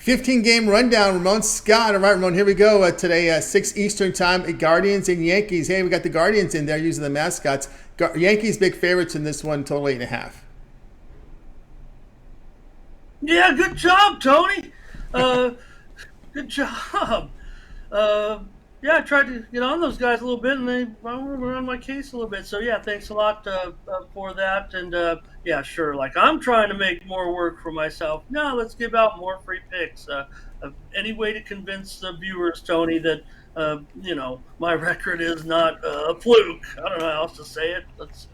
15-game rundown. Ramon Scott. All right, Ramon, here we go. Today, 6 Eastern time, Guardians and Yankees. Hey, we got the Guardians in there using the mascots. Yankees big favorites in this one, total 8.5. Yeah, good job, Tony. Uh, Good job. Uh, yeah, I tried to get on those guys a little bit, and they were on my case a little bit. So yeah, thanks a lot for that. And yeah, sure. Like I'm trying to make more work for myself. No, let's give out more free picks. Any way to convince the viewers, Tony, that my record is not a fluke. I don't know how else to say it. Let's.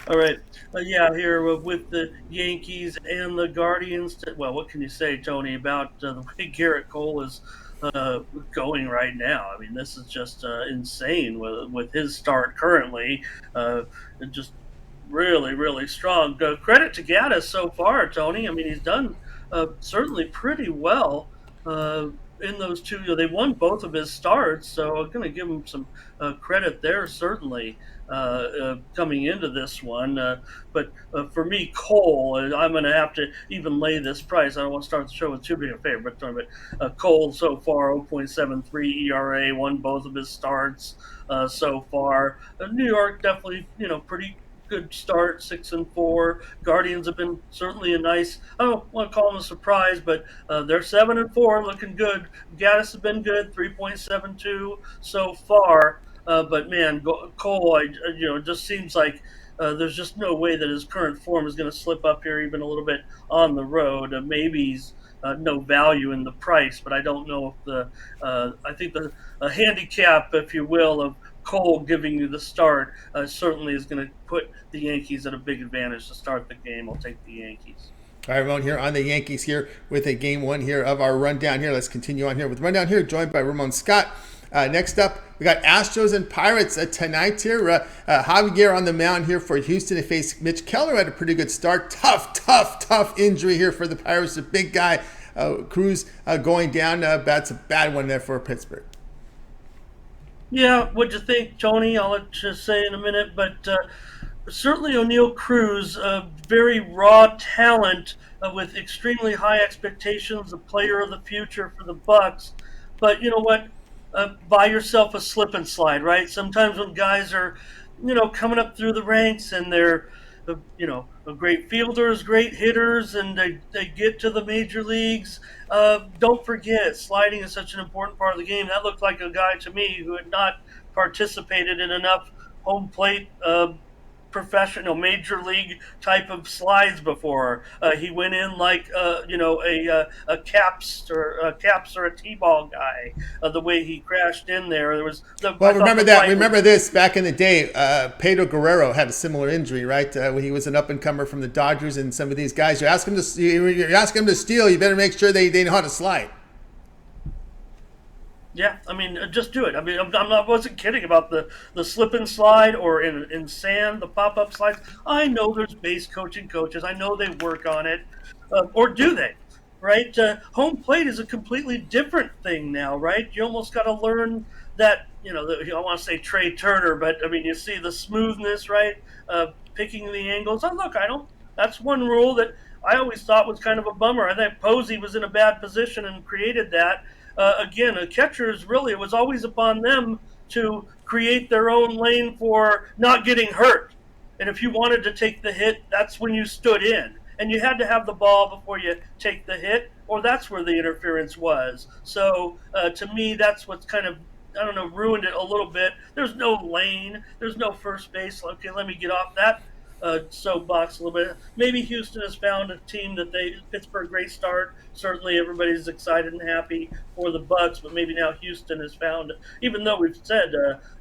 All right. Yeah, here with the Yankees and the Guardians. Well, what can you say, Tony, about the way Garrett Cole is going right now? I mean, this is just insane with his start currently. Just really, really strong. Credit to Gaddis so far, Tony. I mean, he's done certainly pretty well. In those two, they won both of his starts, so I'm going to give him some credit there, certainly, coming into this one. But for me, Cole, I'm going to have to even lay this price. I don't want to start the show with too big a favorite, but Cole so far, 0.73 ERA, won both of his starts so far. New York definitely, pretty good start, 6-4. Guardians have been certainly a nice. I don't want to call them a surprise, but they're 7-4, looking good. Gaddis has been good, 3.72 so far. But man, Cole, it just seems like there's just no way that his current form is going to slip up here even a little bit on the road. Maybe he's no value in the price, but I don't know if I think the handicap, if you will, of Cole giving you the start certainly is going to put the Yankees at a big advantage to start the game. I'll take the Yankees. All right, Ramon here on the Yankees here with a game one here of our rundown here. Let's continue on here with rundown here, joined by Ramon Scott. Next up, we got Astros and Pirates tonight here. Javier on the mound here for Houston to face Mitch Keller. Had a pretty good start. Tough injury here for the Pirates. A big guy. Cruz going down. That's a bad one there for Pittsburgh. Yeah, what'd you think, Tony? I'll let you say in a minute, but certainly O'Neal Cruz, very raw talent with extremely high expectations, a player of the future for the Bucks. But you know what? Buy yourself a slip and slide, right? Sometimes when guys are, coming up through the ranks and they're, great fielders, great hitters, and they get to the major leagues. Don't forget, sliding is such an important part of the game. That looked like a guy to me who had not participated in enough home plate professional major league type of slides before. He went in like a caps or a t-ball guy. The way he crashed in there was well. Remember this back in the day. Pedro Guerrero had a similar injury, right? When he was an up and comer from the Dodgers, and some of these guys, you're asking them to steal. You better make sure they know how to slide. Yeah, I mean, just do it. I mean, I wasn't kidding about the slip and slide or in sand, the pop up slides. I know there's base coaching coaches. I know they work on it, or do they? Right? Home plate is a completely different thing now, right? You almost got to learn that. I want to say Trey Turner, but I mean, you see the smoothness, right? Picking the angles. Oh, look, I don't. That's one rule that I always thought was kind of a bummer. I think Posey was in a bad position and created that. Again, a catchers really, it was always upon them to create their own lane for not getting hurt. And if you wanted to take the hit, that's when you stood in. And you had to have the ball before you take the hit, or that's where the interference was. So to me, that's what's kind of, ruined it a little bit. There's no lane. There's no first base. Okay, let me get off that soapbox a little bit. Maybe Houston has found a team that Pittsburgh, great start. Certainly everybody's excited and happy for the Bucks, but maybe now Houston has found, even though we've said,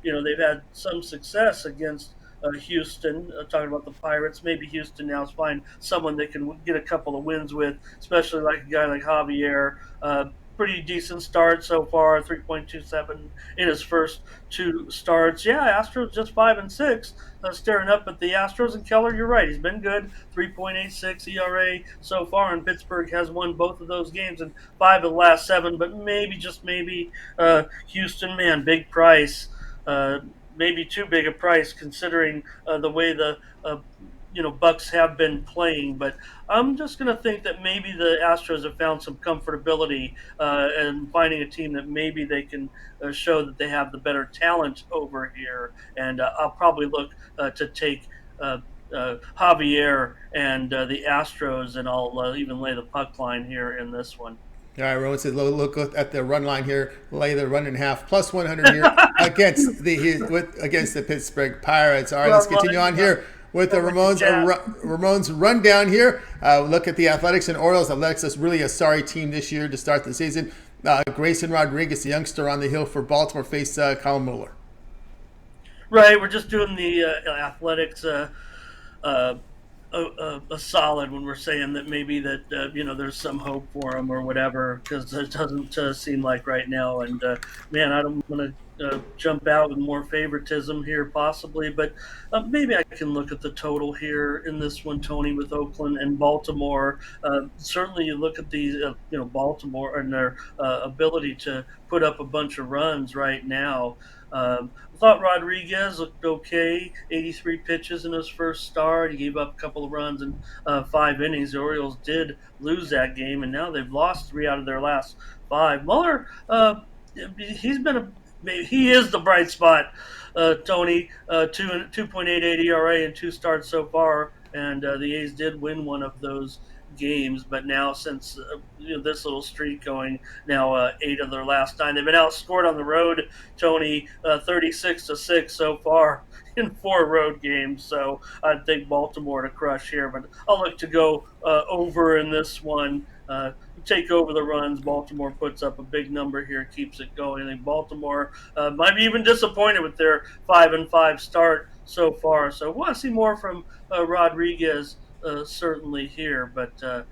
they've had some success against Houston, talking about the Pirates, maybe Houston now is find someone they can get a couple of wins with, especially like a guy like Javier. Pretty decent start so far, 3.27 in his first two starts. Yeah, Astros just 5-6, staring up at the Astros. And Keller, you're right, he's been good, 3.86 ERA so far, and Pittsburgh has won both of those games in 5 of the last 7. But maybe, just maybe, Houston, man, big price. Maybe too big a price considering the way the Bucks have been playing, but I'm just going to think that maybe the Astros have found some comfortability and finding a team that maybe they can show that they have the better talent over here. And I'll probably look to take Javier and the Astros, and I'll even lay the puck line here in this one. All right, Rowan says, look at the run line here. Lay the run and a half plus 100 here against the Pittsburgh Pirates. All right, let's continue on here with the Ramon's rundown here. Look at the Athletics and Orioles. Athletics is really a sorry team this year to start the season. Grayson Rodriguez, the youngster on the hill for Baltimore, faced Kyle Mueller. Right, we're just doing the Athletics a solid when we're saying that maybe that there's some hope for them or whatever, because it doesn't seem like right now. And man, I don't want to jump out with more favoritism here possibly, but maybe I can look at the total here in this one, Tony, with Oakland and Baltimore. Certainly, you look at these, Baltimore and their ability to put up a bunch of runs right now. I thought Rodriguez looked okay. 83 pitches in his first start. He gave up a couple of runs in 5 innings. The Orioles did lose that game, and now they've lost 3 out of their last 5. Mueller, he is the bright spot, Tony. 2.88 ERA in 2 starts so far, and the A's did win one of those games, but now since this little streak going now 8 of their last 9, they've been outscored on the road, Tony, 36-6 so far in 4 road games. So I think Baltimore to crush here, but I'll look to go over in this one. Take over the runs. Baltimore puts up a big number here, keeps it going. I think Baltimore might be even disappointed with their 5-5 start so far. So I want to see more from Rodriguez certainly here, but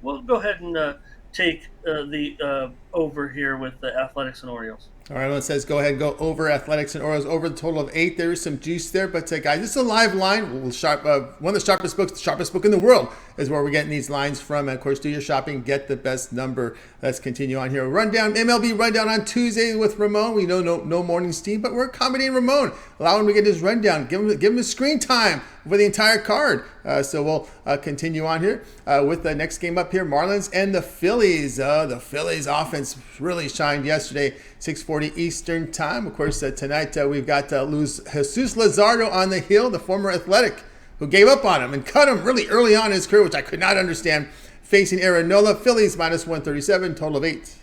we'll go ahead and take the over here with the Athletics and Orioles. All right, well, it says go ahead and go over Athletics and Orioles over the total of 8. There is some juice there, but guys, this is a live line. One of the sharpest book in the world is where we're getting these lines from. And of course, do your shopping, get the best number. Let's continue on here. Rundown, MLB rundown on Tuesday with Ramon. We know no morning steam, but we're accommodating Ramon. Allow him to get his rundown. Give him his screen time for the entire card. So we'll continue on here with the next game up here, Marlins and the Phillies. The Phillies offense really shined yesterday, 6:40 Eastern time. Of course, tonight we've got Jesus Luzardo on the hill, the former Athletic, who gave up on him and cut him really early on in his career, which I could not understand, facing Aaron Nola. Phillies minus 137, total of 8.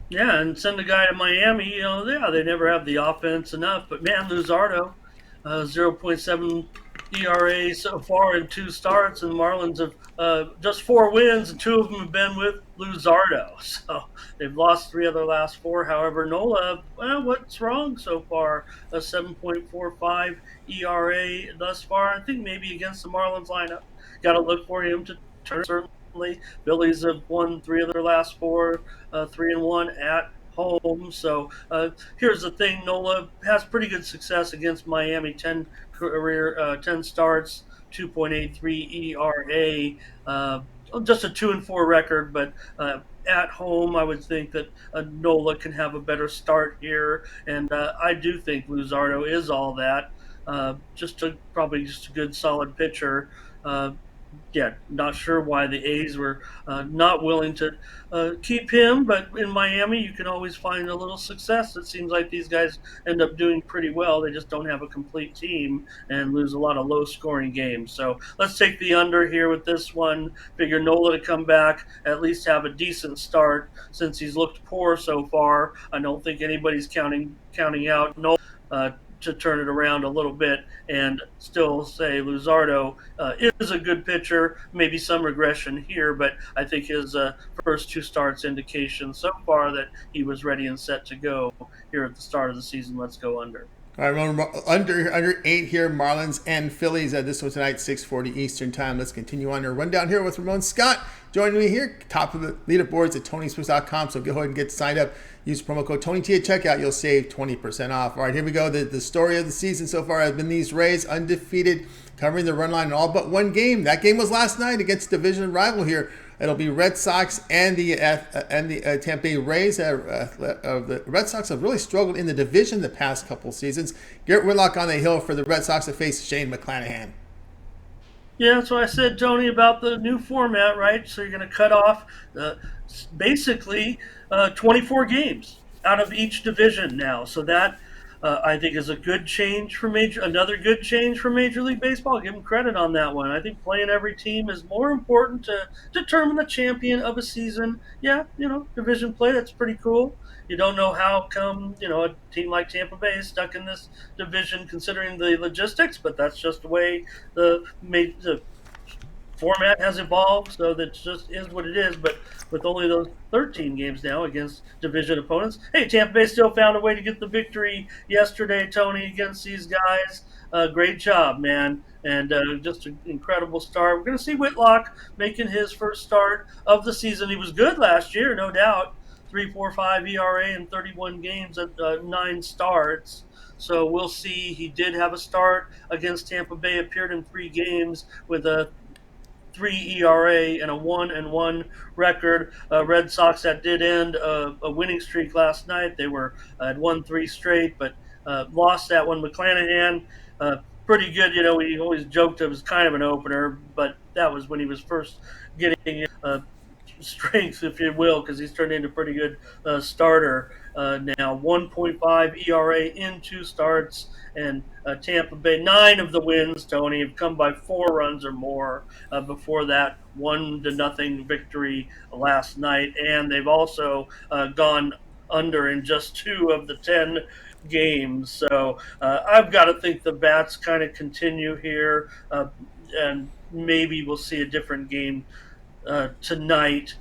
Yeah, and send a guy to Miami. They never have the offense enough. But man, Luzardo, 0.7 ERA so far in 2 starts, and the Marlins have just 4 wins, and 2 of them have been with Luzardo. So they've lost 3 of their last 4. However, Nola, what's wrong so far? A 7.45 ERA thus far. I think maybe against the Marlins lineup, got to look for him to turn. Certainly, Phillies have won 3 of their last 4, 3-1 at home. So here's the thing: Nola has pretty good success against Miami. 10 starts, 2.83 ERA, just a 2-4 record. But at home, I would think that Nola can have a better start here, and I do think Luzardo is all that. Probably just a good, solid pitcher. Not sure why the A's were not willing to keep him, but in Miami you can always find a little success. It seems like these guys end up doing pretty well. They just don't have a complete team and lose a lot of low-scoring games. So let's take the under here with this one. Figure Nola to come back, at least have a decent start since he's looked poor so far. I don't think anybody's counting out Nola to turn it around a little bit, and still say Luzardo is a good pitcher. Maybe some regression here, but I think his first 2 starts indication so far that he was ready and set to go here at the start of the season. Let's go under. All right, under 8 here, Marlins and Phillies. This one tonight, 6:40 Eastern time. Let's continue on our rundown here with Ramon Scott joining me here, top of the leaderboards at TonySports.com. So go ahead and get signed up. Use promo code TonyT at checkout. You'll save 20% off. All right, here we go. The story of the season so far has been these Rays, undefeated, covering the run line in all but one game. That game was last night against division rival here. It'll be Red Sox and the Tampa Bay Rays. The Red Sox have really struggled in the division the past couple seasons. Garrett Whitlock on the hill for the Red Sox to face Shane McClanahan. Yeah, that's what I said, Tony, about the new format, right? So you're going to cut off uh, basically 24 games out of each division now. So that I think is a good change for another good change for Major League Baseball. Give them credit on that one. I think playing every team is more important to determine the champion of a season. Yeah, division play, that's pretty cool. You don't know how come, a team like Tampa Bay is stuck in this division considering the logistics, but that's just the way the format has evolved, so that just is what it is. But with only those 13 games now against division opponents, hey, Tampa Bay still found a way to get the victory yesterday, Tony, against these guys. Great job, man. And just an incredible start. We're going to see Whitlock making his first start of the season. He was good last year, no doubt. 3.45 ERA in 31 games at 9 starts. So we'll see. He did have a start against Tampa Bay, appeared in 3 games with a 3 ERA and a 1-1 record. Red Sox that did end a winning streak last night. They had won 3 straight, but lost that one. McClanahan, pretty good. We always joked it was kind of an opener, but that was when he was first getting strength, if you will, because he's turned into a pretty good starter now. 1.5 ERA in 2 starts, and Tampa Bay, 9 of the wins, Tony, have come by 4 runs or more. Before that, 1-0 victory last night, and they've also gone under in just 2 of the 10 games. So I've got to think the bats kind of continue here, and maybe we'll see a different game tonight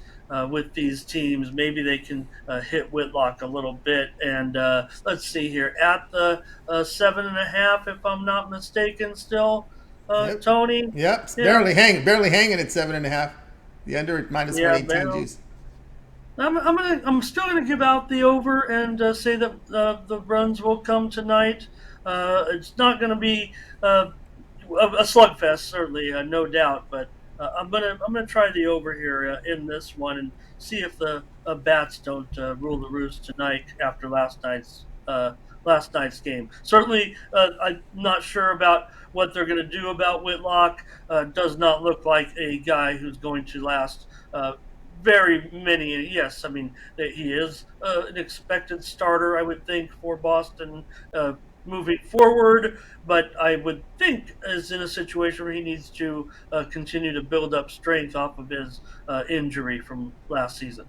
with these teams. Maybe they can hit Whitlock a little bit. And let's see here, at the 7.5, if I'm not mistaken, still, Yep. Tony. Yep. Yeah, Barely hanging at 7.5. The under at minus yeah, 118 barrel. juice. I'm still gonna give out the over and say that the runs will come tonight. It's not gonna be a slugfest, certainly, no doubt. But I'm gonna try the over here in this one and see if the bats don't rule the roost tonight after last night's game. Certainly, I'm not sure about what they're going to do about Whitlock. Does not look like a guy who's going to last. Very many, yes. I mean, that he is an expected starter, I would think, for Boston moving forward, but I would think is in a situation where he needs to continue to build up strength off of his injury from last season.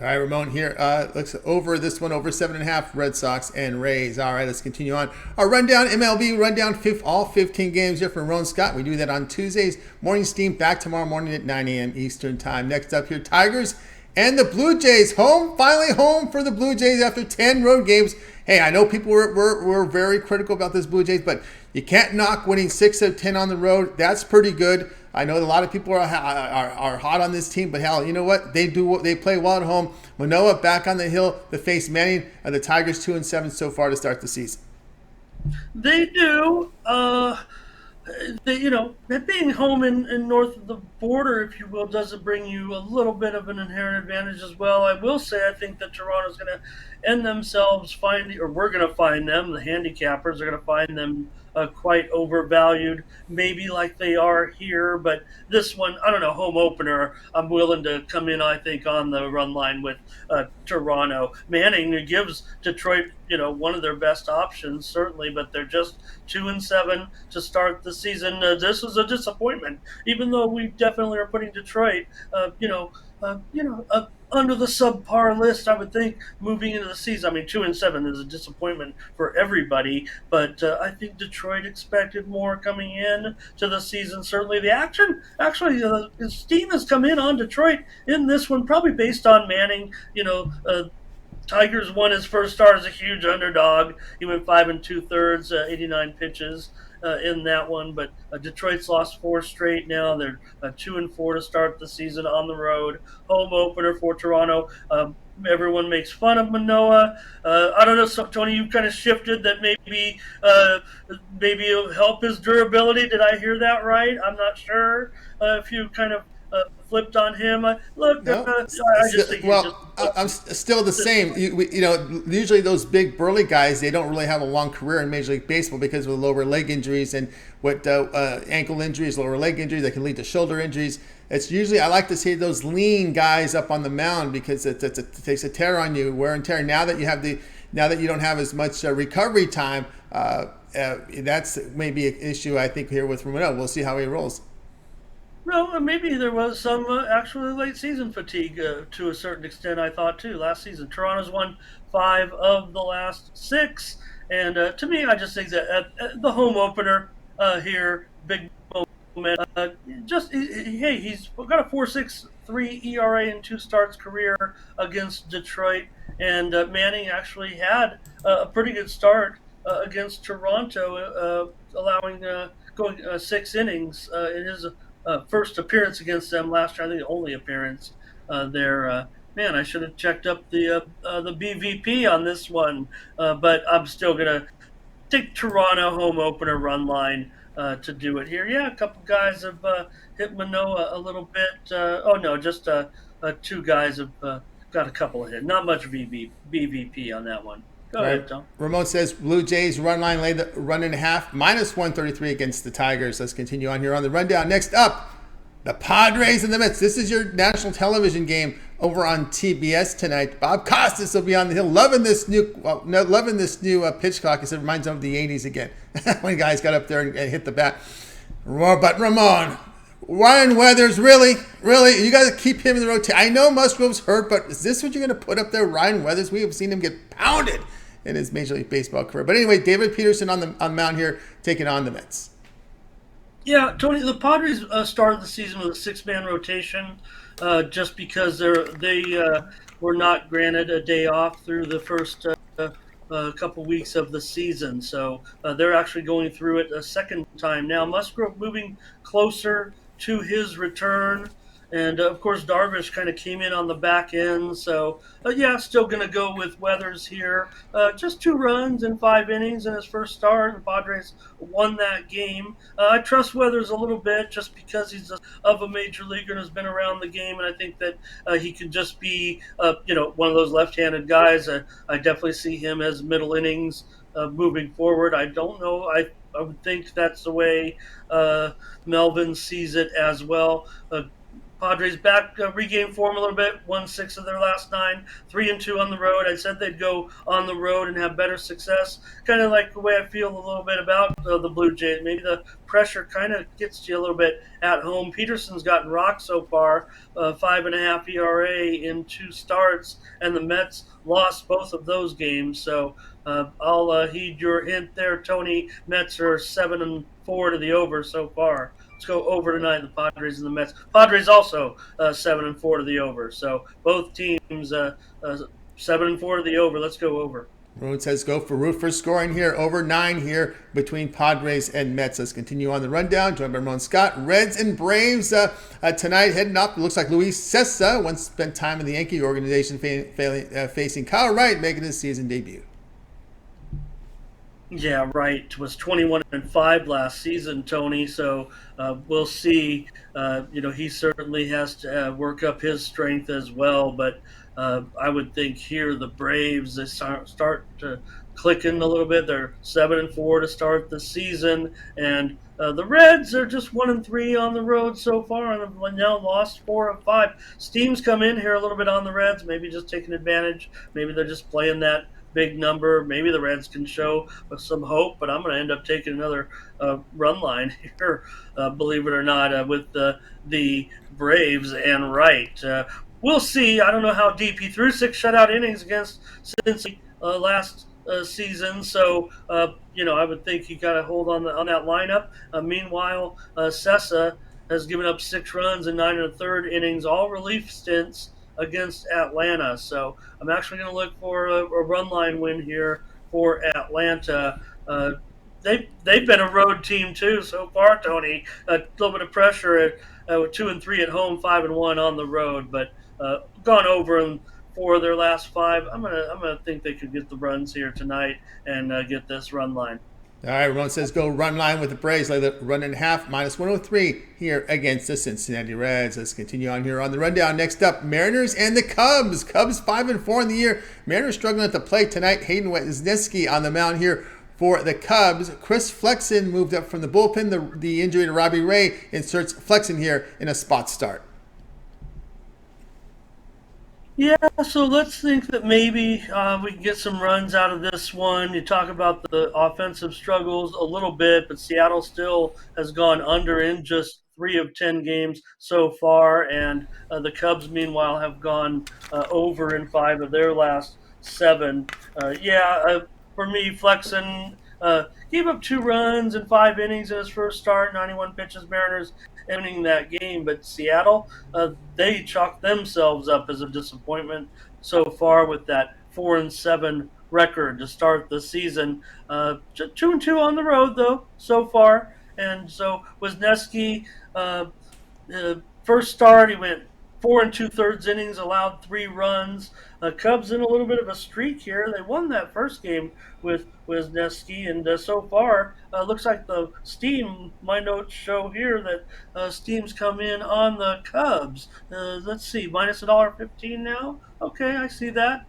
All right, Ramon here. Looks over this one, over 7.5, Red Sox and Rays. All right, let's continue on. Our rundown, MLB rundown, all 15 games here from Ramon Scott. We do that on Tuesdays. Morning steam back tomorrow morning at 9 a.m. Eastern time. Next up here, Tigers and the Blue Jays. Finally home for the Blue Jays after 10 road games. Hey, I know people were very critical about this Blue Jays, but you can't knock winning 6 of 10 on the road. That's pretty good. I know a lot of people are hot on this team, but hell, you know what? They play well at home. Manoah back on the hill to face Manning, and the Tigers 2-7 so far to start the season. They do. That being home in north of the border, if you will, does it bring you a little bit of an inherent advantage as well. I will say I think that Toronto's going to end themselves finding, or we're going to find them, the handicappers are going to find them quite overvalued, maybe like they are here. But this one, I don't know, home opener, I'm willing to come in, I think, on the run line with Toronto. Manning gives Detroit, one of their best options, certainly, but they're just 2-7 to start the season. This was a disappointment, even though we definitely are putting Detroit, under the subpar list. I would think moving into the season. I mean, 2-7 is a disappointment for everybody, but I think Detroit expected more coming in to the season. Certainly, the action actually, steam has come in on Detroit in this one, probably based on Manning. Tigers won his first start as a huge underdog. He went 5 2/3, 89 pitches in that one. But Detroit's lost 4 straight now. They're 2-4 to start the season on the road. Home opener for Toronto. Everyone makes fun of Manoah. I don't know, so, Tony, you kind of shifted that maybe it'll help his durability. Did I hear that right? I'm not sure if you kind of flipped on him. Look, No, I just think he's just I'm still the same. Usually those big burly guys, they don't really have a long career in Major League Baseball because of lower leg injuries and what ankle injuries, lower leg injuries that can lead to shoulder injuries. It's usually I like to see those lean guys up on the mound because it takes a tear on you, wear and tear. Now that you don't have as much recovery time, that's maybe an issue I think here with Ramon. We'll see how he rolls. well, maybe there was some actually late season fatigue to a certain extent. I thought too last season. Toronto's won 5 of the last 6, and to me, I just think that the home opener here, big moment. Just hey, he's got a 4.63 ERA in 2 starts career against Detroit, and Manning actually had a pretty good start against Toronto, allowing going 6 innings in his first appearance against them last year. I think the only appearance there. Man, I should have checked up the BVP on this one, but I'm still gonna take Toronto home opener run line to do it here. Yeah, a couple guys have hit Manoa a little bit. Oh no, just 2 guys have got a couple of hits. Not much BVP on that one. Go All ahead, right. Tom. Ramon says Blue Jays run line laid the run and a half, minus 133 against the Tigers. Let's continue on here on the rundown. Next up, the Padres and the Mets. This is your national television game over on TBS tonight. Bob Costas will be on the hill, loving this new pitch clock. It reminds him of the '80s again when guys got up there and hit the bat. But Ramon, Ryan Weathers, really, you got to keep him in the rotation. I know Musgrove's hurt, but is this what you're going to put up there, Ryan Weathers? We have seen him get pounded in his Major League Baseball career. But anyway, David Peterson on the mound here, taking on the Mets. Yeah, Tony, the Padres started the season with a 6-man rotation just because they were not granted a day off through the first couple weeks of the season. So they're actually going through it a second time now. Musgrove moving closer to his return. And of course, Darvish kind of came in on the back end. So, yeah, still going to go with Weathers here. Just 2 runs in 5 innings in his first start. The Padres won that game. I trust Weathers a little bit just because he's of a major leaguer and has been around the game. And I think that he could just be, one of those left-handed guys. I definitely see him as middle innings moving forward. I don't know. I would think that's the way Melvin sees it as well. Padres back, regained form a little bit, won 6 of their last 9, 3-2 on the road. I said they'd go on the road and have better success. Kind of like the way I feel a little bit about the Blue Jays. Maybe the pressure kind of gets to you a little bit at home. Peterson's gotten rocked so far, 5.5 ERA in 2 starts, and the Mets lost both of those games. So I'll heed your hint there, Tony. Mets are 7-4 to the over so far. Let's go over tonight, the Padres and the Mets. Padres also 7-4 to the over. So both teams 7-4 to the over. Let's go over. Ramon says go for Roofer scoring here, over 9 here between Padres and Mets. Let's continue on the rundown. Joined by Ramon Scott. Reds and Braves tonight heading up. It looks like Luis Cessa once spent time in the Yankee organization facing Kyle Wright making his season debut. Yeah, right. Was 21-5 last season, Tony. So we'll see. He certainly has to work up his strength as well. But I would think here the Braves they start to clicking a little bit. They're 7-4 to start the season, and the Reds are just 1-3 on the road so far, and have now lost 4 of 5. Steam's come in here a little bit on the Reds, maybe just taking advantage. Maybe they're just playing that big number. Maybe the Reds can show some hope, but I'm going to end up taking another run line here, believe it or not, with the Braves and Wright. We'll see. I don't know how deep he threw 6 shutout innings against Cincinnati last season, so I would think he got a hold on that lineup. Meanwhile, Cessa has given up 6 runs in 9 1/3 innings, all relief stints against Atlanta. So I'm actually going to look for a run line win here for Atlanta. They've been a road team too so far, Tony. A little bit of pressure at 2-3 at home, 5-1 on the road, but gone over in 4 of their last 5. I'm gonna think they could get the runs here tonight and get this run line. All right, Ramon says go run line with the Braves. Lay the run in half, minus 103 here against the Cincinnati Reds. Let's continue on here on the rundown. Next up, Mariners and the Cubs. Cubs 5-4 in the year. Mariners struggling at the plate tonight. Hayden Wesneski on the mound here for the Cubs. Chris Flexen moved up from the bullpen. The injury to Robbie Ray inserts Flexen here in a spot start. Yeah, so let's think that maybe we can get some runs out of this one. You talk about the offensive struggles a little bit, but Seattle still has gone under in just 3 of 10 games so far, and the Cubs, meanwhile, have gone over in 5 of their last 7. For me, Flexen gave up 2 runs in 5 innings in his first start, 91 pitches. Mariners winning that game, but Seattle, they chalked themselves up as a disappointment so far with that 4-7 record to start the season. 2-2 on the road though so far, and so Wisniewski, first start he went 4 2/3 innings, allowed 3 runs. Cubs in a little bit of a streak here. They won that first game with Wisniewski, and so far looks like the steam. My notes show here that steam's come in on the Cubs. Let's see, minus $1.15 now. Okay, I see that.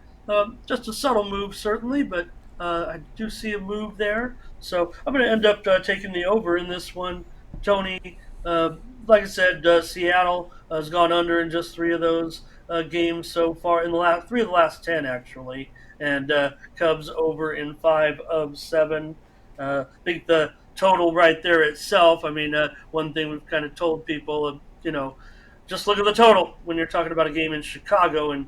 Just a subtle move, certainly, but I do see a move there. So I'm going to end up taking the over in this one, Tony. Like I said, Seattle has gone under in just 3 of those games so far, in the last 3 of the last 10 actually, and Cubs over in 5 of 7. I think the total right there itself. I mean, one thing we've kind of told people, just look at the total when you're talking about a game in Chicago, and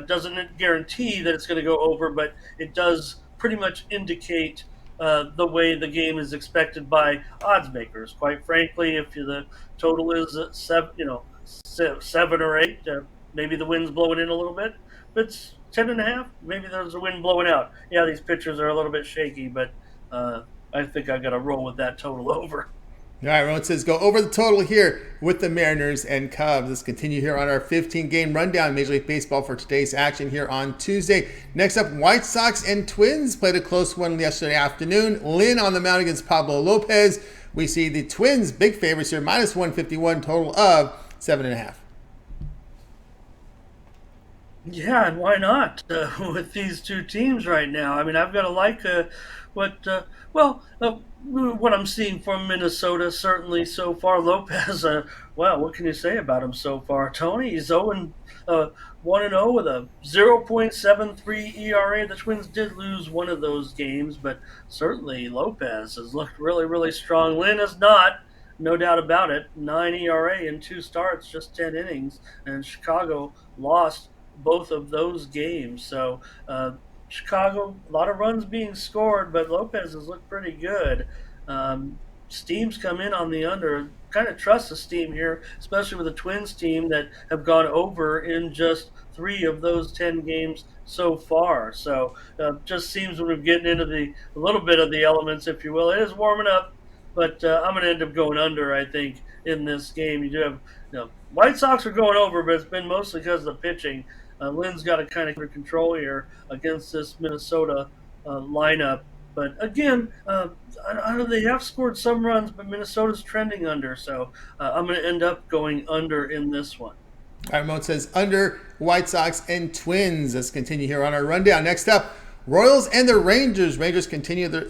doesn't guarantee that it's going to go over, but it does pretty much indicate the way the game is expected by odds makers. Quite frankly, if the total is 7 or 8, maybe the wind's blowing in a little bit. If it's 10.5, maybe there's a wind blowing out. Yeah, these pitchers are a little bit shaky, but I think I got to roll with that total over. All right, Ramon says go over the total here with the Mariners and Cubs. Let's continue here on our 15-game rundown Major League Baseball for today's action here on Tuesday. Next up, White Sox and Twins played a close one yesterday afternoon. Lynn on the mound against Pablo Lopez. We see the Twins big favorites here, minus 151, total of 7.5. Yeah, and why not with these 2 teams right now? I mean, I've got to like what I'm seeing from Minnesota, certainly so far. Lopez, what can you say about him so far, Tony? He's 1-0 with a 0.73 ERA. The Twins did lose one of those games, but certainly Lopez has looked really, really strong. Lynn has not, no doubt about it. 9 ERA in 2 starts, just 10 innings, and Chicago lost both of those games. So Chicago, a lot of runs being scored, but Lopez has looked pretty good. Steam's come in on the under. Kind of trust the Steam here, especially with the Twins team that have gone over in just 3 of those 10 games so far. So just seems when we're getting into a little bit of the elements, if you will. It is warming up, but I'm going to end up going under, I think, in this game. You do have, White Sox are going over, but it's been mostly because of the pitching. Lynn's got to kind of under control here against this Minnesota lineup. But again, I know they have scored some runs, but Minnesota's trending under. So I'm going to end up going under in this one. All right, Ramon says under White Sox and Twins. Let's continue here on our rundown. Next up, Royals and the Rangers. Royals continue their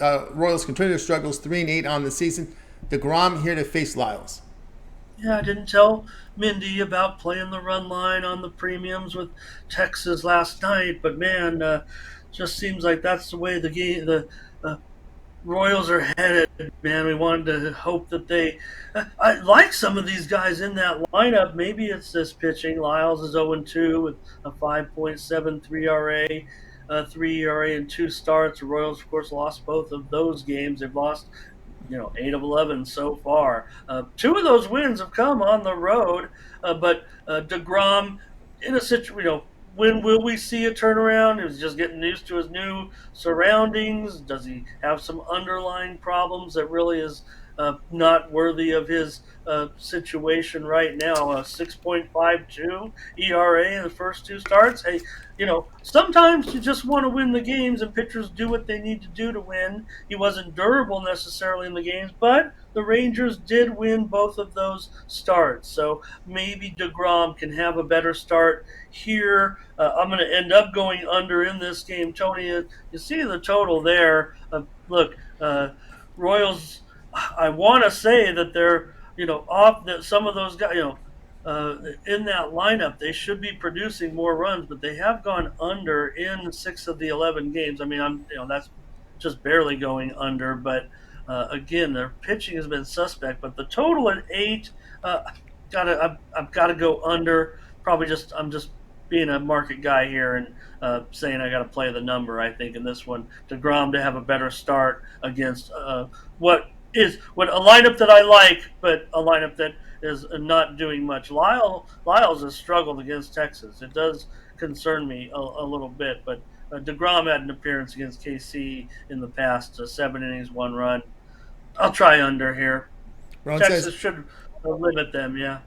struggles, 3-8 on the season. DeGrom here to face Lyles. Yeah, I didn't tell Mindy about playing the run line on the premiums with Texas last night, but man, just seems like that's the way the Royals are headed. Man, we wanted to hope that I like some of these guys in that lineup. Maybe it's this pitching. Lyles is 0-2 with a 5.73 ERA, 3 ERA in 2 starts. The Royals, of course, lost both of those games. They've lost 8 of 11 so far. 2 of those wins have come on the road, but DeGrom in a situation, when will we see a turnaround? Is he just getting used to his new surroundings? Does he have some underlying problems that really is not worthy of his situation right now. A 6.52 ERA in the first two starts. Hey, sometimes you just want to win the games, and pitchers do what they need to do to win. He wasn't durable necessarily in the games, but the Rangers did win both of those starts. So maybe DeGrom can have a better start here. I'm going to end up going under in this game. Tony, you see the total there. Look, Royals, I want to say that they're, off that some of those guys, in that lineup, they should be producing more runs, but they have gone under in 6 of the 11 games. I mean, that's just barely going under, but again, their pitching has been suspect. But the total at 8, I've got to go under. I'm just being a market guy here and saying I got to play the number. I think in this one, DeGrom to have a better start against what a lineup that I like, but a lineup that is not doing much. Lyles has struggled against Texas. It does concern me a little bit, but DeGrom had an appearance against KC in the past, 7 innings, 1 run. I'll try under here. Ron Texas should limit them, yeah.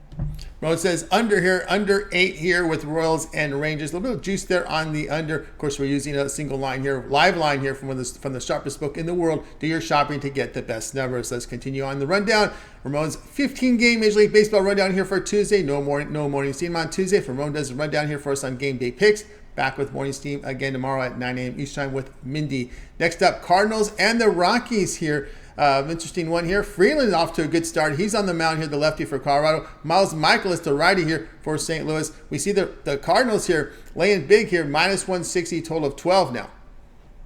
Ramon says under here, under 8 here with Royals and Rangers. A little bit of juice there on the under. Of course, we're using a single line here, live line here from the sharpest book in the world. Do your shopping to get the best numbers. Let's continue on the rundown. Ramon's 15-game Major League Baseball rundown here for Tuesday. No morning steam on Tuesday. Ramon does a rundown here for us on game day picks. Back with morning steam again tomorrow at 9 a.m. East time with Mindy. Next up, Cardinals and the Rockies here. Interesting one here. Freeland off to a good start. He's on the mound here, the lefty for Colorado. Miles Michaelis, the righty here for St. Louis. We see the Cardinals here laying big here, minus 160, total of 12 now.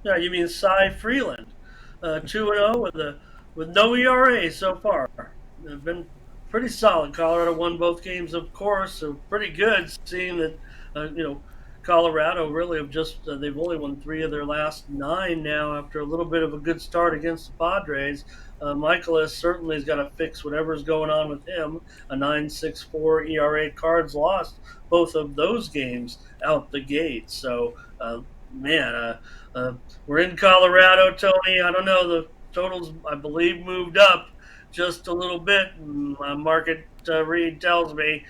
Yeah, you mean Cy Freeland, 2-0 with no ERA so far. They've been pretty solid. Colorado won both games, of course, so pretty good. Seeing that, Colorado really have they've only won 3 of their last 9 now after a little bit of a good start against the Padres. Michaelis certainly has got to fix whatever's going on with him. A 9.64 ERA. Cards lost both of those games out the gate. So, we're in Colorado, Tony. I don't know. The totals, I believe, moved up just a little bit. My market read tells me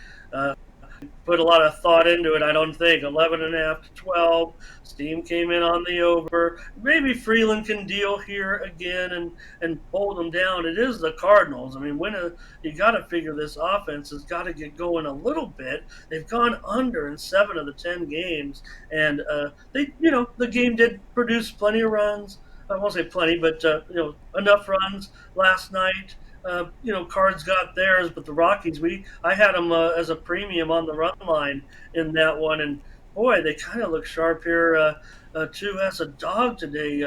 put a lot of thought into it. I don't think 11.5 to 12. Steam came in on the over. Maybe Freeland can deal here again and hold them down. It is the Cardinals. I mean, you got to figure this offense has got to get going a little bit. They've gone under in 7 of the 10 games, and the game did produce plenty of runs. I won't say plenty, but enough runs last night. Cards got theirs, but the Rockies, I had them as a premium on the run line in that one, and boy, they kind of look sharp here. 2 as a dog today.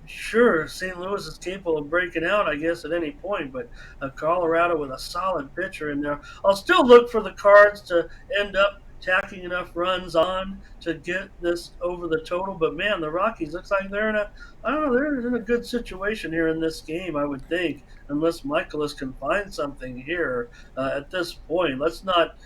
Sure, St. Louis is capable of breaking out, I guess, at any point, but Colorado with a solid pitcher in there. I'll still look for the Cards to end up tacking enough runs on to get this over the total. But man, the Rockies looks like they're in a good situation here in this game, I would think, unless Michaelis can find something here at this point. Let's not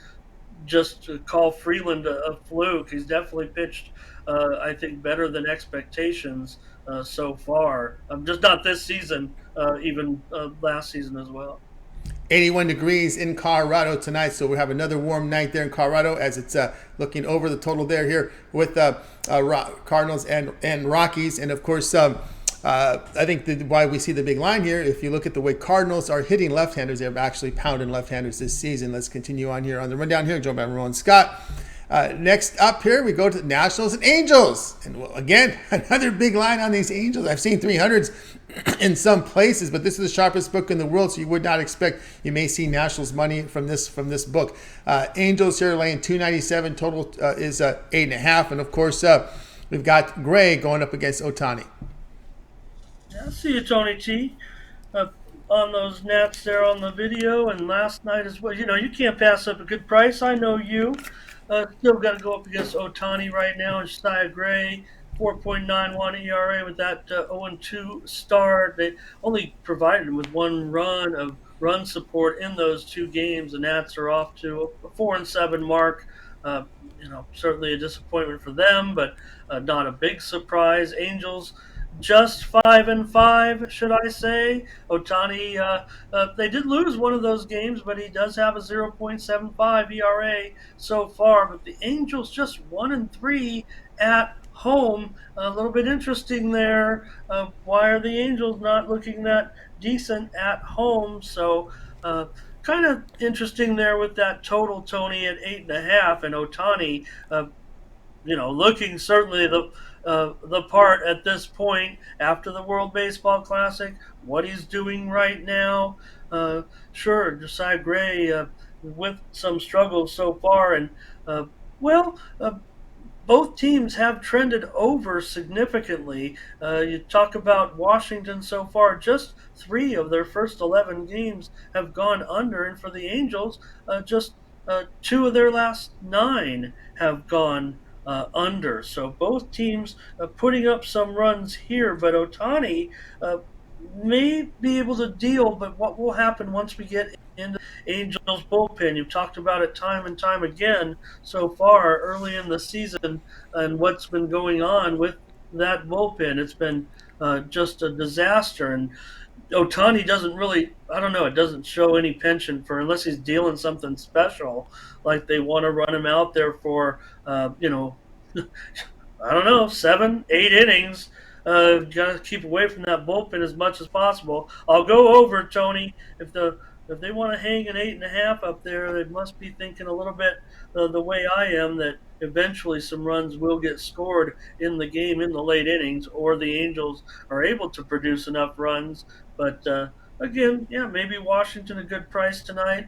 just call Freeland a fluke. He's definitely pitched, I think, better than expectations so far. Just not this season, even last season as well. 81 degrees in Colorado tonight, so we'll have another warm night there in Colorado as it's looking over the total there here with Cardinals and Rockies. And of course, I think why we see the big line here, if you look at the way Cardinals are hitting left-handers, they're actually pounding left-handers this season. Let's continue on here on the rundown here, joined by Ramon Scott. Next up here, we go to the Nationals and Angels. And again, another big line on these Angels. I've seen 300s in some places, but this is the sharpest book in the world, so you would not expect you may see Nationals money from this book. Angels here laying 297, total is 8.5, and of course we've got Gray going up against Ohtani. Yeah, I see you, Tony T. On those Nats there on the video, and last night as well. You can't pass up a good price. I know you. Still got to go up against Ohtani right now and Shia Gray. 4.91 ERA with that 0-2 start. They only provided him with 1 run of run support in those 2 games. The Nats are off to a 4-7 mark. Certainly a disappointment for them, but not a big surprise. Angels, just 5-5, should I say? Ohtani, they did lose one of those games, but he does have a 0.75 ERA so far. But the Angels just 1-3 at home. A little bit interesting there. Why are the Angels not looking that decent at home? So, kind of interesting there with that total, Tony, at 8.5, and Ohtani. Looking certainly the part at this point after the World Baseball Classic, what he's doing right now. Sure, Josiah Gray with some struggles so far, and uh, well, both teams have trended over significantly. You talk about Washington so far, just 3 of their first 11 games have gone under, and for the Angels, just 2 of their last 9 have gone under. So both teams putting up some runs here, but Ohtani may be able to deal, but what will happen once we get into Angels bullpen? You've talked about it time and time again so far early in the season and what's been going on with that bullpen. It's been just a disaster. And Ohtani doesn't really, I don't know, it doesn't show any penchant for, unless he's dealing something special, like they want to run him out there for, I don't know, 7, 8 innings. Got to keep away from that bullpen as much as possible. I'll go over, Tony. If they want to hang an 8.5 up there, they must be thinking a little bit the way I am, that eventually some runs will get scored in the game in the late innings, or the Angels are able to produce enough runs. But again, yeah, maybe Washington a good price tonight.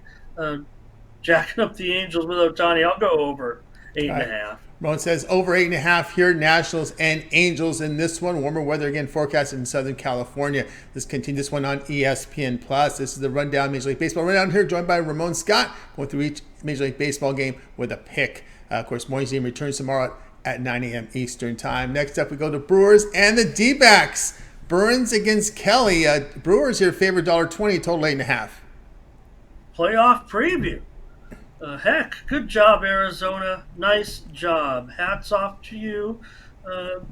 Jacking up the Angels with Ohtani, I'll go over eight All and a right. half. Ramon says over 8.5 here, Nationals and Angels in this one. Warmer weather again forecasted in Southern California. This continues this one on ESPN Plus. This is the rundown Major League Baseball rundown here, joined by Ramon Scott, going through each Major League Baseball game with a pick. Of course, morning's game returns tomorrow at 9 a.m. Eastern Time. Next up, we go to Brewers and the D-backs. Burns against Kelly. Brewers here favored $1.20, total 8.5. Playoff preview. Heck, good job, Arizona. Nice job. Hats off to you.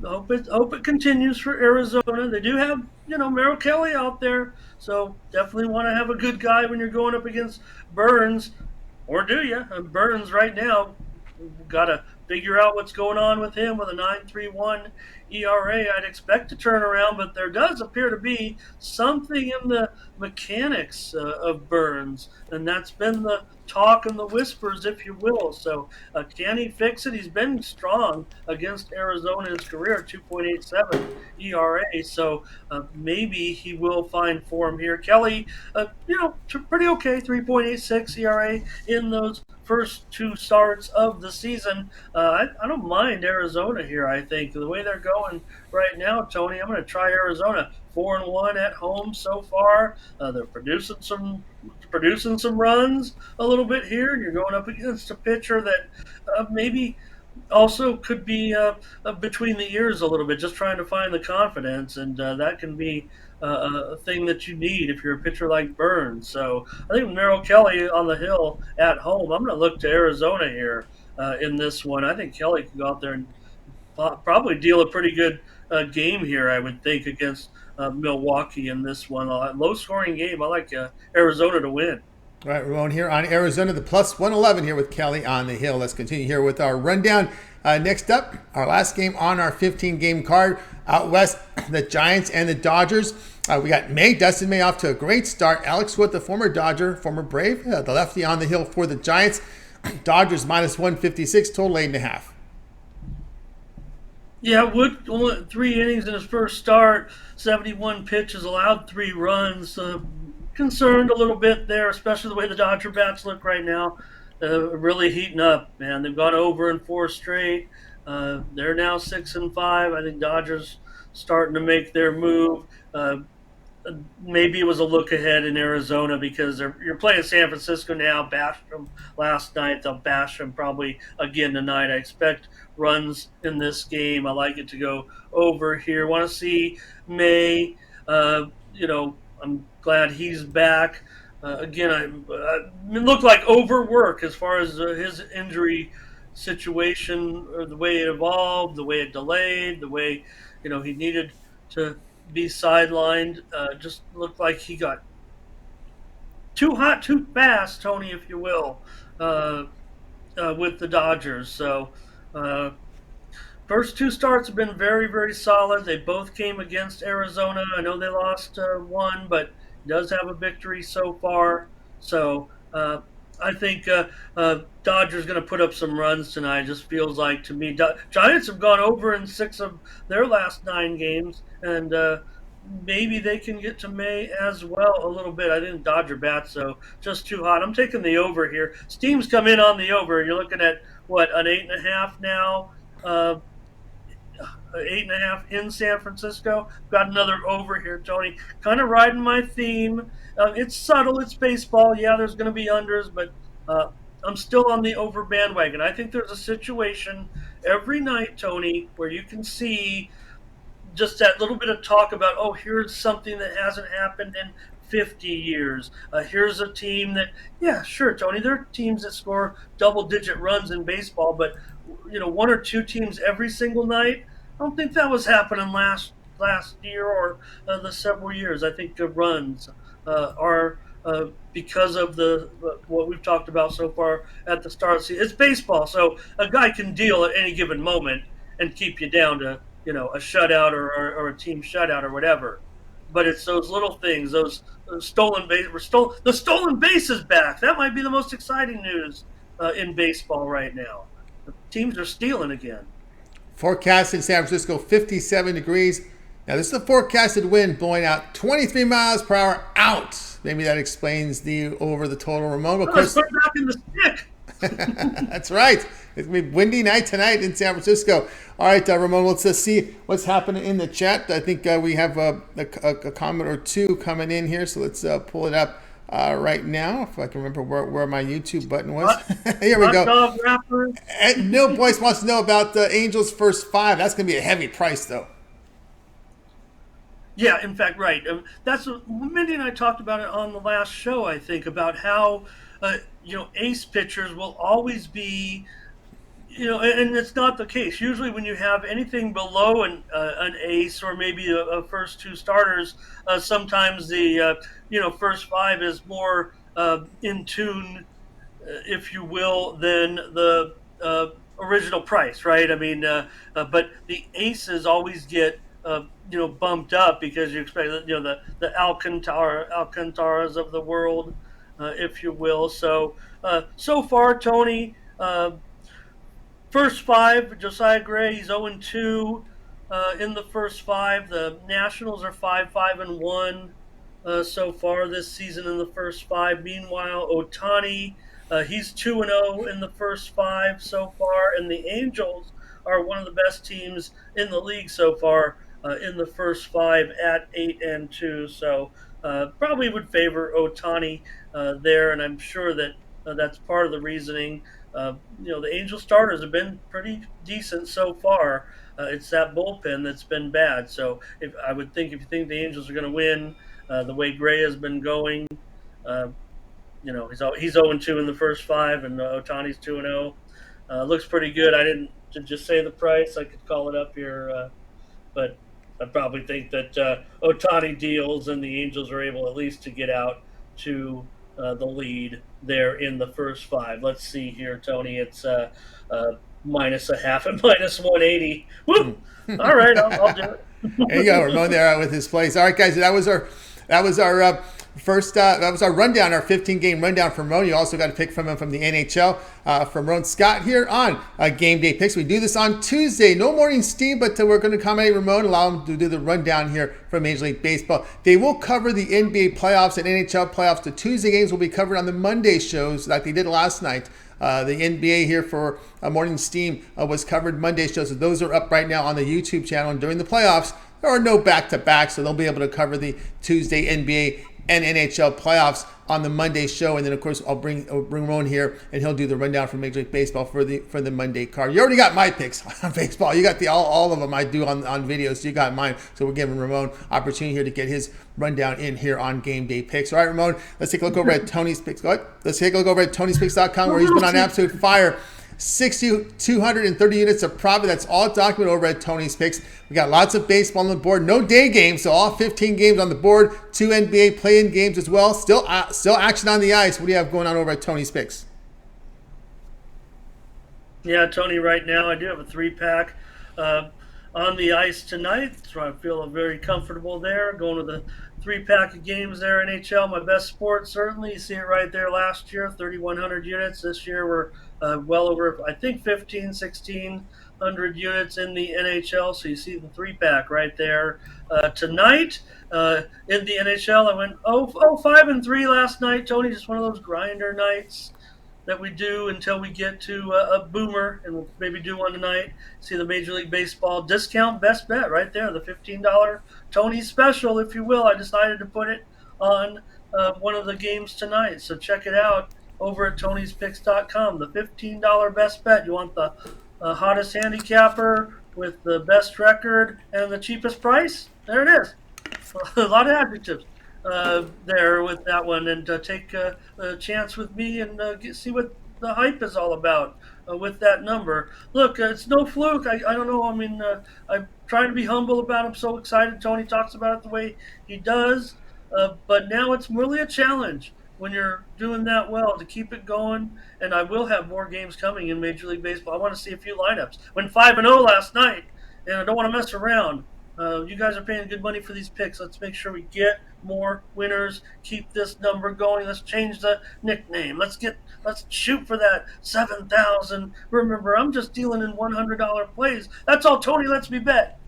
Hope it continues for Arizona. They do have Merrill Kelly out there, so definitely want to have a good guy when you're going up against Burns, or do you? Burns right now, got to figure out what's going on with him with a 9.31 ERA. I'd expect to turn around, but there does appear to be something in the mechanics of Burns, and that's been the talk and the whispers, if you will. So can he fix it? He's been strong against Arizona in his career, 2.87 ERA. So maybe he will find form here. Kelly, pretty okay, 3.86 ERA in those first 2 starts of the season. I don't mind Arizona here. I think the way they're going right now, Tony, I'm going to try Arizona. 4-1 at home so far. They're producing some runs a little bit here, and you're going up against a pitcher that maybe also could be between the ears a little bit, just trying to find the confidence, and that can be a thing that you need if you're a pitcher like Burns. So I think Merrill Kelly on the hill at home. I'm going to look to Arizona here in this one. I think Kelly can go out there and probably deal a pretty good game here, I would think, against Milwaukee in this one. Low-scoring game. I like Arizona to win. All right, Ramon here on Arizona, the plus 111 here with Kelly on the hill. Let's continue here with our rundown. Next up, our last game on our 15-game card. Out west, the Giants and the Dodgers. We got Dustin May off to a great start. Alex Wood, the former Dodger, former Brave, the lefty on the hill for the Giants. Dodgers minus 156, total 8.5. Yeah, Wood only 3 innings in his first start, 71 pitches, allowed 3 runs. Concerned a little bit there, especially the way the Dodger bats look right now. Really heating up, man. They've gone over in 4 straight. They're now 6-5. I think Dodgers starting to make their move. Maybe it was a look ahead in Arizona because you're playing San Francisco now. Bashed them last night. They'll bash them probably again tonight. I expect runs in this game. I like it to go over here. Want to see May. I'm glad he's back. Again, it looked like overwork as far as his injury situation, or the way it evolved, the way it delayed, the way he needed to be sidelined. Just looked like he got too hot, too fast, Tony, if you will, with the Dodgers. So first two starts have been very, very solid. They both came against Arizona. I know they lost one, but he does have a victory so far. So I think Dodgers going to put up some runs tonight. It just feels like to me, Giants have gone over in 6 of their last 9 games, and maybe they can get to May as well a little bit. I think Dodger bats, so just too hot. I'm taking the over here. Steam's come in on the over. You're looking at what, an 8.5 now. 8.5 in San Francisco. Got another over here, Tony. Kind of riding my theme. It's subtle. It's baseball. Yeah, there's going to be unders, but I'm still on the over bandwagon. I think there's a situation every night, Tony, where you can see just that little bit of talk about, oh, here's something that hasn't happened in 50 years. Here's a team that, yeah, sure, Tony, there are teams that score double-digit runs in baseball, but 1 or 2 teams every single night. I don't think that was happening last year or the several years. I think the runs are because of what we've talked about so far at the start of the season. It's baseball, so a guy can deal at any given moment and keep you down to a shutout or a team shutout or whatever. But it's those little things, those stolen base. The stolen base is back. That might be the most exciting news in baseball right now. The teams are stealing again. Forecast in San Francisco, 57 degrees. Now, this is a forecasted wind blowing out 23 miles per hour out. Maybe that explains the over the total, Ramon. Let's put it back in the stick. That's right. It's going to be a windy night tonight in San Francisco. All right, Ramon, let's see what's happening in the chat. I think we have a comment or two coming in here, so let's pull it up right now, if I can remember where my YouTube button was. Here we go. Neil Boyce wants to know about the Angels' first 5. That's going to be a heavy price, though. Yeah, in fact, right. That's what Mindy and I talked about it on the last show, I think, about how, ace pitchers will always be, and it's not the case. Usually when you have anything below an ace or maybe a first 2 starters, sometimes the, first 5 is more in tune, if you will, than the original price, right? I mean, but the aces always get bumped up because you expect the Alcantaras of the world, if you will. So so far, Tony, first 5, Josiah Gray, he's 0-2 in the first 5. The Nationals are 5-1 so far this season in the first 5. Meanwhile, Ohtani, he's 2-0 in the first 5 so far, and the Angels are one of the best teams in the league so far in the first 5 at 8-2. So probably would favor Ohtani there, and I'm sure that that's part of the reasoning. The Angel starters have been pretty decent so far. It's that bullpen that's been bad. So I would think if you think the Angels are going to win, the way Gray has been going, he's 0-2 in the first 5, and Ohtani's 2-0. Looks pretty good. I didn't just say the price. I could call it up here, but I probably think that Ohtani deals and the Angels are able at least to get out to the lead there in the first 5. Let's see here, Tony. It's minus a half at minus 180. Woo! All right, I'll do it. There you go, Ramon there with his plays. All right, guys, that was our first. That was our rundown, our 15-game rundown from Ramon. You also got a pick from him from the NHL from Ramon Scott here on Game Day Picks. We do this on Tuesday. No morning steam, but we're going to accommodate Ramon, allow him to do the rundown here from Major League Baseball. They will cover the NBA playoffs and NHL playoffs. The Tuesday games will be covered on the Monday shows like they did last night. The NBA here for Morning Steam was covered Monday shows. So those are up right now on the YouTube channel. And during the playoffs, there are no back-to-back, so they'll be able to cover the Tuesday NBA and NHL playoffs on the Monday show. And then, of course, I'll bring Ramon here, and he'll do the rundown for Major League Baseball for the Monday card. You already got my picks on baseball. You got all of them I do on videos. So you got mine. So we're giving Ramon opportunity here to get his rundown in here on Game Day Picks. All right, Ramon, let's take a look over at Tony's Picks. Go ahead. Let's take a look over at Tony'sPicks.com, where he's been on absolute fire 6,230 units of profit. That's all documented over at Tony's Picks. We got lots of baseball on the board. No day games, so all 15 games on the board. 2 NBA play-in games as well. Still action on the ice. What do you have going on over at Tony's Picks? Yeah, Tony, right now I do have a 3-pack on the ice tonight, so I feel very comfortable there. Going to the 3-pack of games there, NHL, my best sport, certainly. You see it right there last year, 3,100 units. This year we're well over, I think, 1,600 units in the NHL, so you see the 3-pack right there. Tonight, in the NHL, I went 5-3 last night, Tony, just one of those grinder nights that we do until we get to a boomer, and we'll maybe do one tonight. See the Major League Baseball discount best bet right there, the $15 Tony special, if you will. I decided to put it on one of the games tonight, so check it out over at Tony'sPicks.com. The $15 best bet. You want the hottest handicapper with the best record and the cheapest price? There it is. A lot of adjectives there with that one, and take a chance with me and see what the hype is all about with that number. Look, it's no fluke. I don't know. I mean, I'm trying to be humble about it. I'm so excited Tony talks about it the way he does, but now it's really a challenge when you're doing that well to keep it going, and I will have more games coming in Major League Baseball. I want to see a few lineups. Went 5-0 last night, and I don't want to mess around. You guys are paying good money for these picks. Let's make sure we get more winners. Keep this number going. Let's change the nickname. Let's shoot for that 7,000. Remember, I'm just dealing in $100 plays. That's all Tony lets me bet.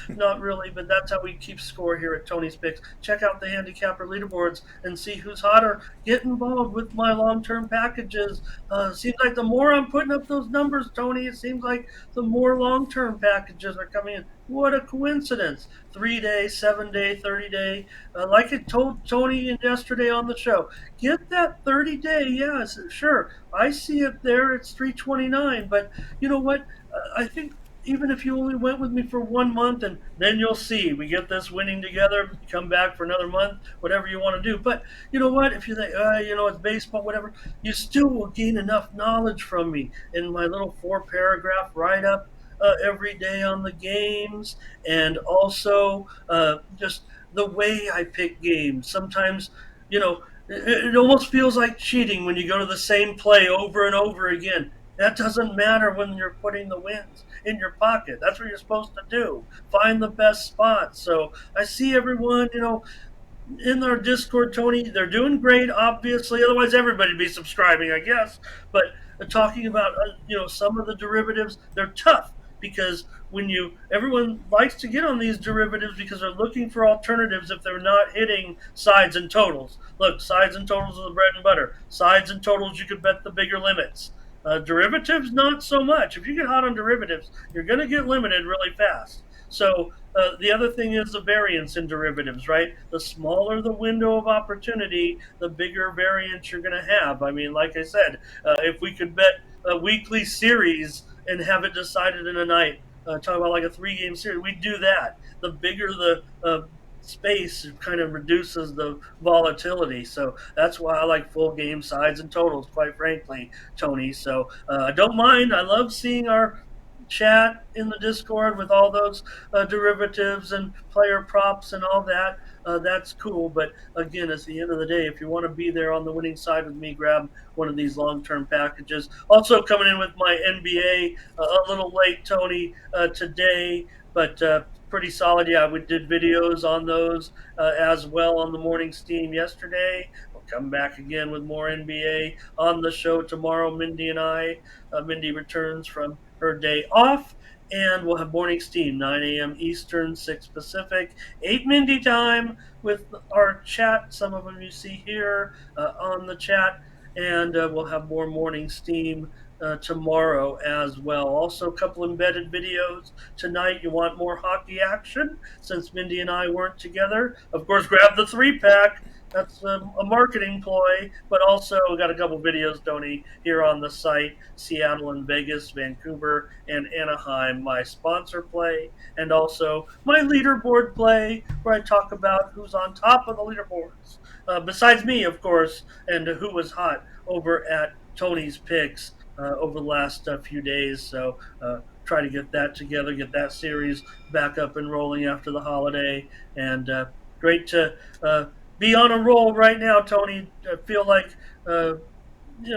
Not really, but that's how we keep score here at Tony's Picks. Check out the handicapper leaderboards and see who's hotter. Get involved with my long-term packages. Seems like the more I'm putting up those numbers, Tony, it seems like the more long-term packages are coming in. What a coincidence. 3-day, 7-day, 30-day. Like I told Tony yesterday on the show, get that 30-day. Yes, sure. I see it there. It's $329. But you know what? I think even if you only went with me for 1 month, and then you'll see we get this winning together, come back for another month, whatever you want to do. But you know what? If you think, it's baseball, whatever, you still will gain enough knowledge from me in my little 4-paragraph write-up every day on the games, and also just the way I pick games. Sometimes, it almost feels like cheating when you go to the same play over and over again. That doesn't matter when you're putting the wins in your pocket. That's what you're supposed to do. Find the best spots. So I see everyone, in our Discord, Tony, they're doing great, obviously. Otherwise, everybody would be subscribing, I guess. But talking about, some of the derivatives, they're tough. Because everyone likes to get on these derivatives because they're looking for alternatives if they're not hitting sides and totals. Look, sides and totals are the bread and butter. Sides and totals, you could bet the bigger limits. Derivatives, not so much. If you get hot on derivatives, you're going to get limited really fast. So the other thing is the variance in derivatives, right? The smaller the window of opportunity, the bigger variance you're going to have. I mean, like I said, if we could bet a weekly series and have it decided in a night, talk about like a 3-game series, we do that. The bigger the space kind of reduces the volatility. So that's why I like full game sides and totals, quite frankly, Tony. So I don't mind. I love seeing our chat in the Discord with all those derivatives and player props and all that. That's cool. But again, at the end of the day, if you want to be there on the winning side with me, grab one of these long-term packages. Also coming in with my NBA, a little late, Tony, today, but pretty solid. Yeah, we did videos on those as well on the morning steam yesterday. We'll come back again with more NBA on the show tomorrow. Mindy and I, Mindy returns from her day off, and we'll have morning steam, 9 a.m. Eastern, 6 Pacific, 8 Mindy time with our chat. Some of them you see here on the chat, and we'll have more morning steam tomorrow as well. Also, a couple embedded videos tonight. You want more hockey action since Mindy and I weren't together? Of course, grab the 3-pack. That's a marketing ploy, but also we got a couple videos, Tony, here on the site. Seattle and Vegas, Vancouver and Anaheim, my sponsor play, and also my leaderboard play, where I talk about who's on top of the leaderboards, besides me, of course, and who was hot over at Tony's Picks. over the last few days. So try to get that together, get that series back up and rolling after the holiday. And great to be on a roll right now, Tony. I feel like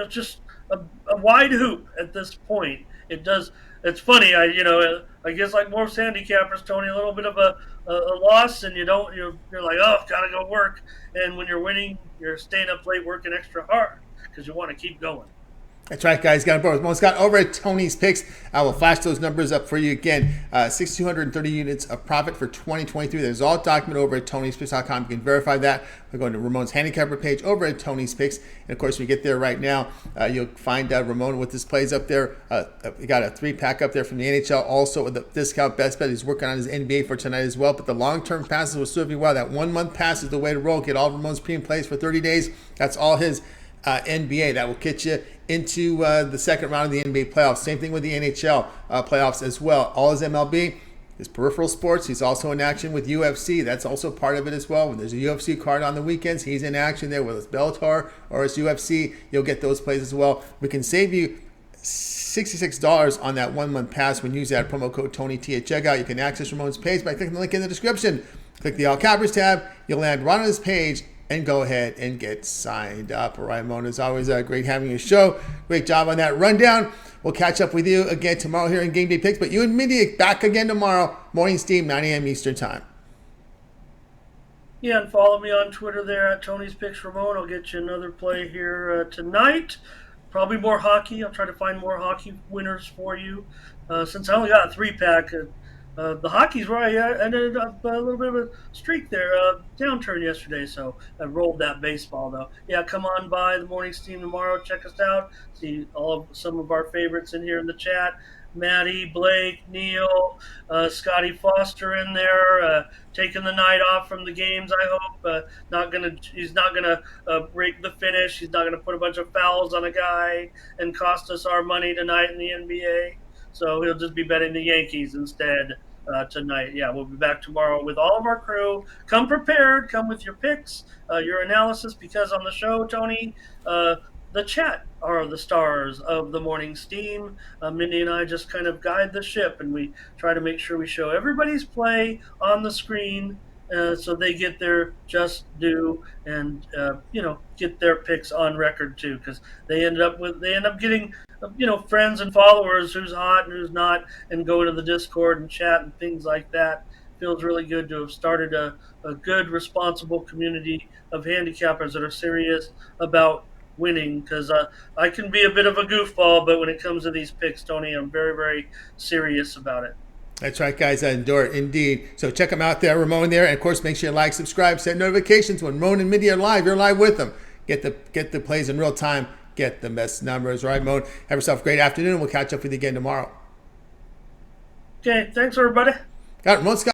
just a wide hoop at this point. It does. It's funny. I guess like most handicappers, Tony, a little bit of a loss, and you're like, oh, gotta go work. And when you're winning, you're staying up late working extra hard because you want to keep going. That's right, guys. Got it, Ramon Scott over at Tony's Picks. I will flash those numbers up for you again. 6,230 units of profit for 2023. There's all documented over at Tony'sPicks.com. You can verify that by going to Ramon's handicapper page over at Tony's Picks. And of course, when you get there right now, you'll find Ramon with his plays up there. We got a 3-pack up there from the NHL, also with the discount best bet. He's working on his NBA for tonight as well. But the long-term passes will serve you well. That 1-month pass is the way to roll. Get all Ramon's premium plays for 30 days. That's all his NBA. That will get you into the second round of the NBA playoffs. Same thing with the NHL playoffs as well. All his MLB, his peripheral sports. He's also in action with UFC. That's also part of it as well. When there's a UFC card on the weekends, he's in action there, whether it's Bellator or it's UFC. You'll get those plays as well. We can save you $66 on that 1-month pass when you use that promo code TonyT at checkout. You can access Ramon's page by clicking the link in the description. Click the All Cappers tab. You'll land right on his page and go ahead and get signed up. All right, Ramon, it's always great having your show. Great job on that rundown. We'll catch up with you again tomorrow here in Game Day Picks, but you and Mindy back again tomorrow, morning steam, 9 a.m. Eastern Time. Yeah, and follow me on Twitter there at Tony's Picks Ramon. I'll get you another play here tonight. Probably more hockey. I'll try to find more hockey winners for you. Since I only got a 3-pack, the hockey's where I ended up a little bit of a streak there, downturn yesterday, so I rolled that baseball, though. Yeah, come on by the morning steam tomorrow. Check us out. See some of our favorites in here in the chat. Maddie, Blake, Neil, Scotty Foster in there, taking the night off from the games, I hope. He's not gonna break the finish. He's not gonna put a bunch of fouls on a guy and cost us our money tonight in the NBA. So he'll just be betting the Yankees instead tonight. Yeah, we'll be back tomorrow with all of our crew. Come prepared. Come with your picks, your analysis, because on the show, Tony, the chat are the stars of the morning steam. Mindy and I just kind of guide the ship, and we try to make sure we show everybody's play on the screen so they get their just due and get their picks on record too, because they end up getting friends and followers who's hot and who's not, and go to the Discord and chat and things like that. Feels really good to have started a good, responsible community of handicappers that are serious about winning, because I can be a bit of a goofball, but when it comes to these picks, Tony, I'm very, very serious about it. That's right, guys. I adore it indeed. So check them out there, Ramon there. And of course, make sure you like, subscribe, set notifications. When Ramon and Mindy are live, you're live with them. Get the plays in real time. Get the best numbers. All right, Ramon. Have yourself a great afternoon. We'll catch up with you again tomorrow. Okay. Thanks, everybody. Got it, Ramon Scott.